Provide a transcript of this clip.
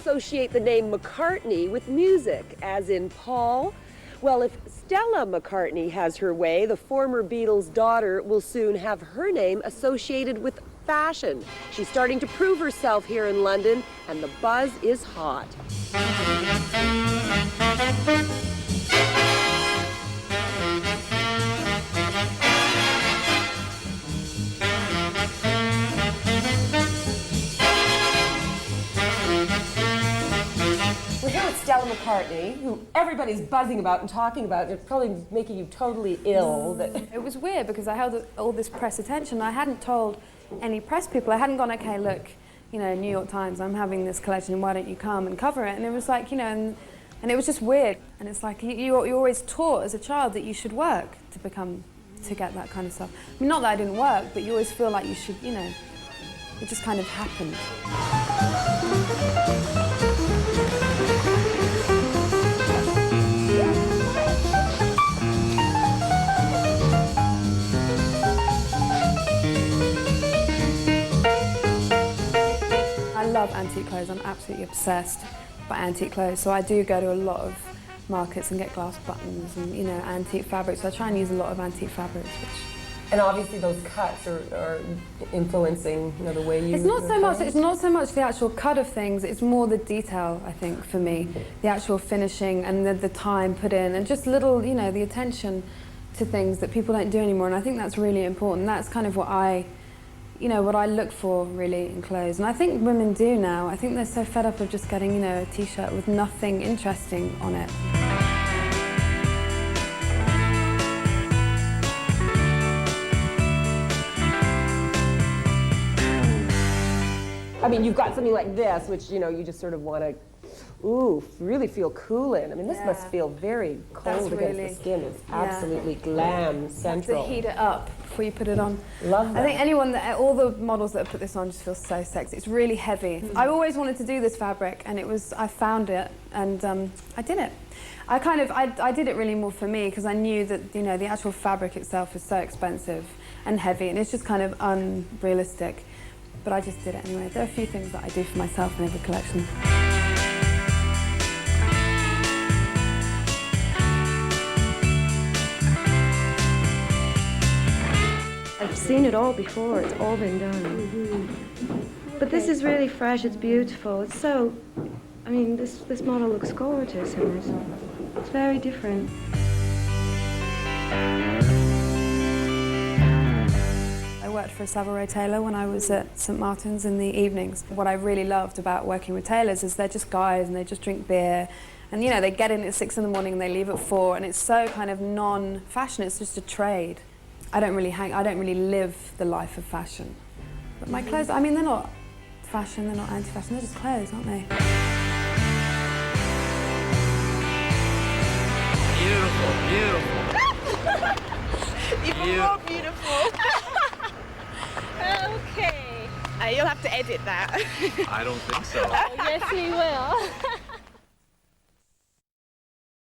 associate the name McCartney with music, as in Paul. Well, if Stella McCartney has her way, the former Beatles' daughter will soon have her name associated with fashion. She's starting to prove herself here in London, and the buzz is hot. We're here with Stella McCartney, who everybody's buzzing about and talking about. It's probably making you totally ill. It was weird because I held all this press attention. I hadn't told any press people. I hadn't gone, okay, look, you know, New York Times, I'm having this collection, why don't you come and cover it? And it was like, you know, and it was just weird. And it's like, you're always taught as a child that you should work to get that kind of stuff. I mean, not that I didn't work, but you always feel like you should, you know, it just kind of happened. I love antique clothes. I'm absolutely obsessed by antique clothes. So I do go to a lot of markets and get glass buttons and, you know, antique fabrics. So I try and use a lot of antique fabrics. And obviously those cuts are influencing, you know, the way you... It's not so much the actual cut of things, it's more the detail, I think, for me. The actual finishing and the time put in and just little, you know, the attention to things that people don't do anymore. And I think that's really important. That's kind of what I look for, really, in clothes. And I think women do now. I think they're so fed up of just getting, you know, a T-shirt with nothing interesting on it. I mean, you've got something like this, which, you know, you just sort of want to, really feel cool in. I mean, this must feel very cold against the skin. It's absolutely glam central. You have to heat it up before you put it on. Love that. I think all the models that have put this on just feel so sexy. It's really heavy. I always wanted to do this fabric, and I found it, and I did it. I did it really more for me, because I knew that, you know, the actual fabric itself is so expensive and heavy, and it's just kind of unrealistic. But I just did it anyway. There are a few things that I do for myself in every collection. I've seen it all before, it's all been done. But this is really fresh, it's beautiful. It's so, I mean, this model looks gorgeous in it. It's very different. I worked for a Savile Row tailor when I was at St Martin's in the evenings. What I really loved about working with tailors is they're just guys and they just drink beer. And, you know, they get in at 6 in the morning and they leave at 4, and it's so kind of non-fashion, it's just a trade. I don't really live the life of fashion. But my clothes, I mean, they're not fashion, they're not anti-fashion, they're just clothes, aren't they? Beautiful, beautiful. Even more beautiful. Okay. You'll have to edit that. I don't think so. Yes, we will.